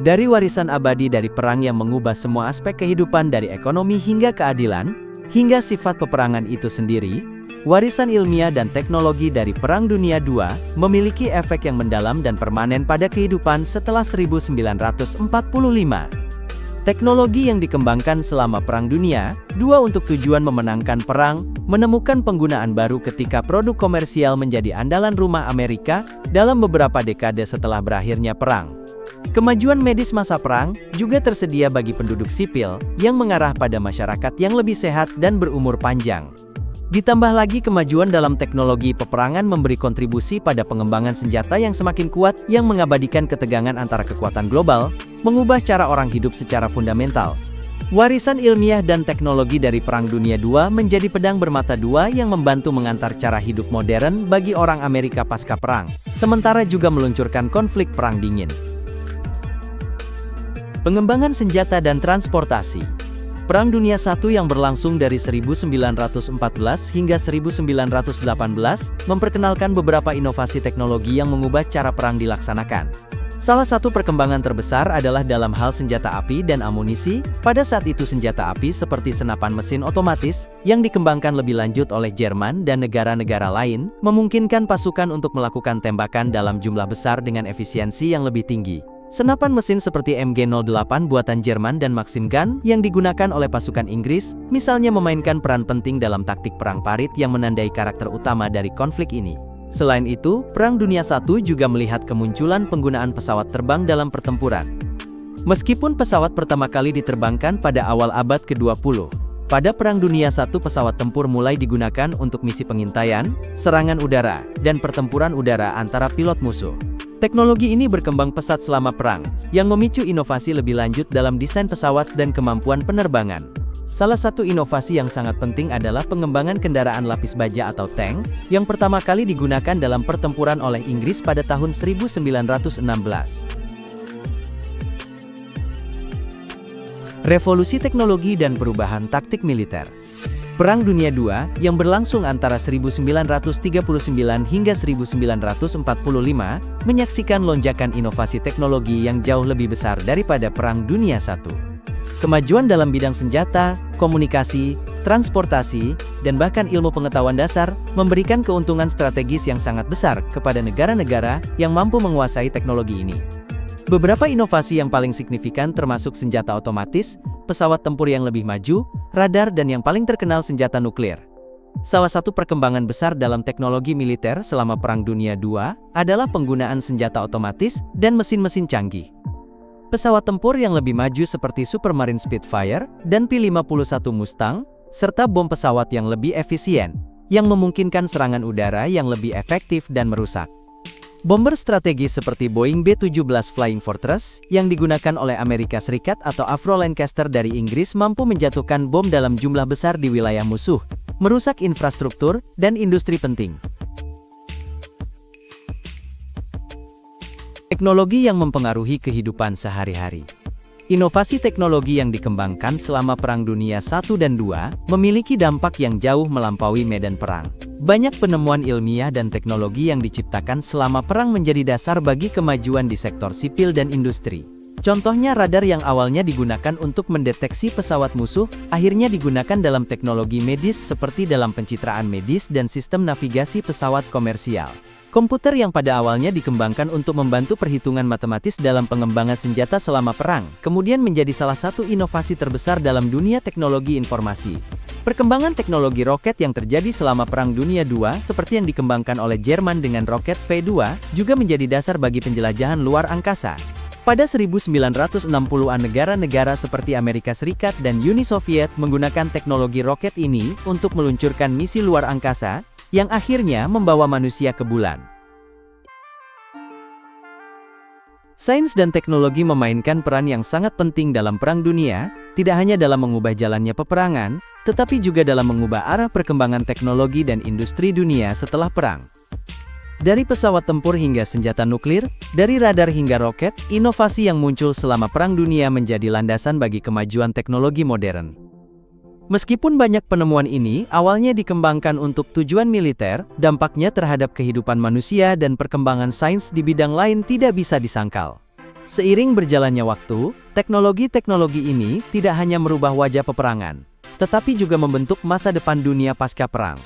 Dari warisan abadi dari perang yang mengubah semua aspek kehidupan dari ekonomi hingga keadilan, hingga sifat peperangan itu sendiri, warisan ilmiah dan teknologi dari Perang Dunia II memiliki efek yang mendalam dan permanen pada kehidupan setelah 1945. Teknologi yang dikembangkan selama Perang Dunia II untuk tujuan memenangkan perang, menemukan penggunaan baru ketika produk komersial menjadi andalan rumah Amerika dalam beberapa dekade setelah berakhirnya perang. Kemajuan medis masa perang juga tersedia bagi penduduk sipil yang mengarah pada masyarakat yang lebih sehat dan berumur panjang. Ditambah lagi kemajuan dalam teknologi peperangan memberi kontribusi pada pengembangan senjata yang semakin kuat yang mengabadikan ketegangan antara kekuatan global, mengubah cara orang hidup secara fundamental. Warisan ilmiah dan teknologi dari Perang Dunia II menjadi pedang bermata dua yang membantu mengantar cara hidup modern bagi orang Amerika pasca perang, sementara juga meluncurkan konflik perang dingin. Pengembangan senjata dan transportasi. Perang Dunia I yang berlangsung dari 1914 hingga 1918 memperkenalkan beberapa inovasi teknologi yang mengubah cara perang dilaksanakan. Salah satu perkembangan terbesar adalah dalam hal senjata api dan amunisi. Pada saat itu senjata api seperti senapan mesin otomatis yang dikembangkan lebih lanjut oleh Jerman dan negara-negara lain memungkinkan pasukan untuk melakukan tembakan dalam jumlah besar dengan efisiensi yang lebih tinggi. Senapan mesin seperti MG08 buatan Jerman dan Maxim Gun yang digunakan oleh pasukan Inggris, misalnya memainkan peran penting dalam taktik perang parit yang menandai karakter utama dari konflik ini. Selain itu, Perang Dunia I juga melihat kemunculan penggunaan pesawat terbang dalam pertempuran. Meskipun pesawat pertama kali diterbangkan pada awal abad ke-20, pada Perang Dunia I pesawat tempur mulai digunakan untuk misi pengintaian, serangan udara, dan pertempuran udara antara pilot musuh. Teknologi ini berkembang pesat selama perang, yang memicu inovasi lebih lanjut dalam desain pesawat dan kemampuan penerbangan. Salah satu inovasi yang sangat penting adalah pengembangan kendaraan lapis baja atau tank, yang pertama kali digunakan dalam pertempuran oleh Inggris pada tahun 1916. Revolusi teknologi dan perubahan taktik militer. Perang Dunia II, yang berlangsung antara 1939 hingga 1945, menyaksikan lonjakan inovasi teknologi yang jauh lebih besar daripada Perang Dunia I. Kemajuan dalam bidang senjata, komunikasi, transportasi, dan bahkan ilmu pengetahuan dasar, memberikan keuntungan strategis yang sangat besar kepada negara-negara yang mampu menguasai teknologi ini. Beberapa inovasi yang paling signifikan termasuk senjata otomatis, pesawat tempur yang lebih maju, radar dan yang paling terkenal senjata nuklir. Salah satu perkembangan besar dalam teknologi militer selama Perang Dunia II adalah penggunaan senjata otomatis dan mesin-mesin canggih. Pesawat tempur yang lebih maju seperti Supermarine Spitfire dan P-51 Mustang, serta bom pesawat yang lebih efisien, yang memungkinkan serangan udara yang lebih efektif dan merusak. Bomber strategis seperti Boeing B-17 Flying Fortress, yang digunakan oleh Amerika Serikat atau Avro Lancaster dari Inggris mampu menjatuhkan bom dalam jumlah besar di wilayah musuh, merusak infrastruktur, dan industri penting. Teknologi yang mempengaruhi kehidupan sehari-hari. Inovasi teknologi yang dikembangkan selama Perang Dunia I dan II memiliki dampak yang jauh melampaui medan perang. Banyak penemuan ilmiah dan teknologi yang diciptakan selama perang menjadi dasar bagi kemajuan di sektor sipil dan industri. Contohnya radar yang awalnya digunakan untuk mendeteksi pesawat musuh, akhirnya digunakan dalam teknologi medis seperti dalam pencitraan medis dan sistem navigasi pesawat komersial. Komputer yang pada awalnya dikembangkan untuk membantu perhitungan matematis dalam pengembangan senjata selama perang, kemudian menjadi salah satu inovasi terbesar dalam dunia teknologi informasi. Perkembangan teknologi roket yang terjadi selama Perang Dunia II, seperti yang dikembangkan oleh Jerman dengan roket V2, juga menjadi dasar bagi penjelajahan luar angkasa. Pada 1960-an negara-negara seperti Amerika Serikat dan Uni Soviet menggunakan teknologi roket ini untuk meluncurkan misi luar angkasa, yang akhirnya membawa manusia ke bulan. Sains dan teknologi memainkan peran yang sangat penting dalam Perang Dunia, tidak hanya dalam mengubah jalannya peperangan, tetapi juga dalam mengubah arah perkembangan teknologi dan industri dunia setelah perang. Dari pesawat tempur hingga senjata nuklir, dari radar hingga roket, inovasi yang muncul selama Perang Dunia menjadi landasan bagi kemajuan teknologi modern. Meskipun banyak penemuan ini awalnya dikembangkan untuk tujuan militer, dampaknya terhadap kehidupan manusia dan perkembangan sains di bidang lain tidak bisa disangkal. Seiring berjalannya waktu, teknologi-teknologi ini tidak hanya merubah wajah peperangan, tetapi juga membentuk masa depan dunia pasca perang.